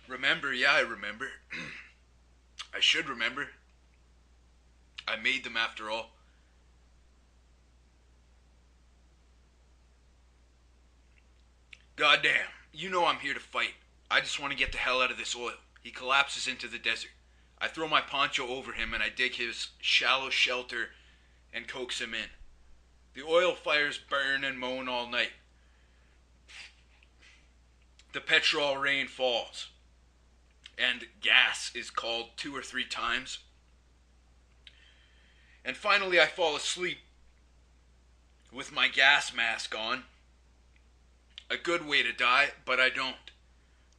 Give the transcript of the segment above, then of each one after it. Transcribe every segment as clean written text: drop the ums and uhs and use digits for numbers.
Remember? Yeah, I remember. I should remember. I made them after all. Goddamn, you know I'm here to fight. I just want to get the hell out of this oil. He collapses into the desert. I throw my poncho over him and I dig his shallow shelter and coax him in. The oil fires burn and moan all night. The petrol rain falls, and gas is called 2 or 3 times. And finally, I fall asleep with my gas mask on. A good way to die, but I don't.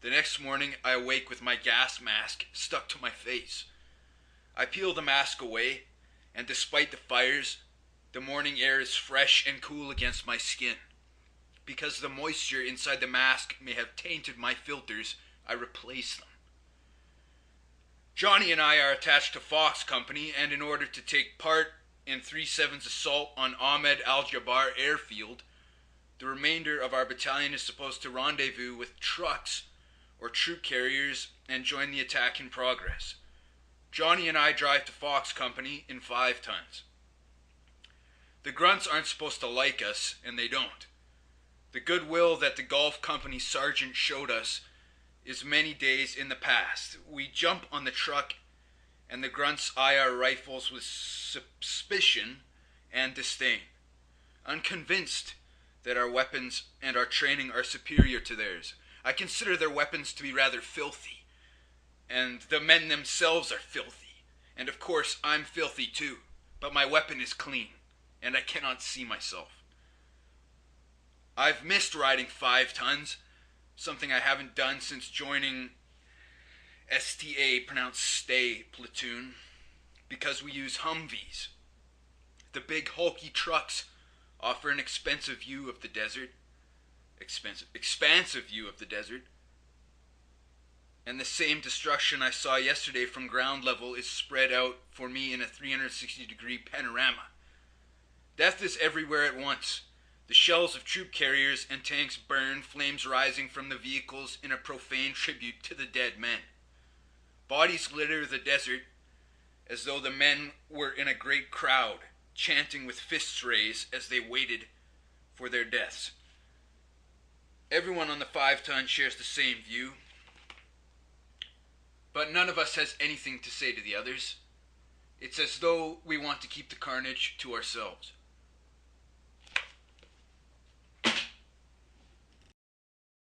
The next morning, I awake with my gas mask stuck to my face. I peel the mask away, and despite the fires, the morning air is fresh and cool against my skin. Because the moisture inside the mask may have tainted my filters, I replace them. Johnny and I are attached to Fox Company, and in order to take part in 3/7's assault on Ahmed Al-Jabbar airfield, the remainder of our battalion is supposed to rendezvous with trucks or troop carriers and join the attack in progress. Johnny and I drive to Fox Company in 5 tons. The grunts aren't supposed to like us, and they don't. The goodwill that the Gulf Company sergeant showed us is many days in the past. We jump on the truck, and the grunts eye our rifles with suspicion and disdain, unconvinced that our weapons and our training are superior to theirs. I consider their weapons to be rather filthy, and the men themselves are filthy, and of course I'm filthy too, but my weapon is clean, and I cannot see myself. I've missed riding 5 tons, something I haven't done since joining STA, pronounced stay, platoon, because we use Humvees. The big hulky trucks offer an expansive view of the desert, and the same destruction I saw yesterday from ground level is spread out for me in a 360-degree panorama. Death is everywhere at once. The shells of troop carriers and tanks burn, flames rising from the vehicles in a profane tribute to the dead men. Bodies litter the desert as though the men were in a great crowd, chanting with fists raised as they waited for their deaths. Everyone on the 5-ton shares the same view, but none of us has anything to say to the others. It's as though we want to keep the carnage to ourselves.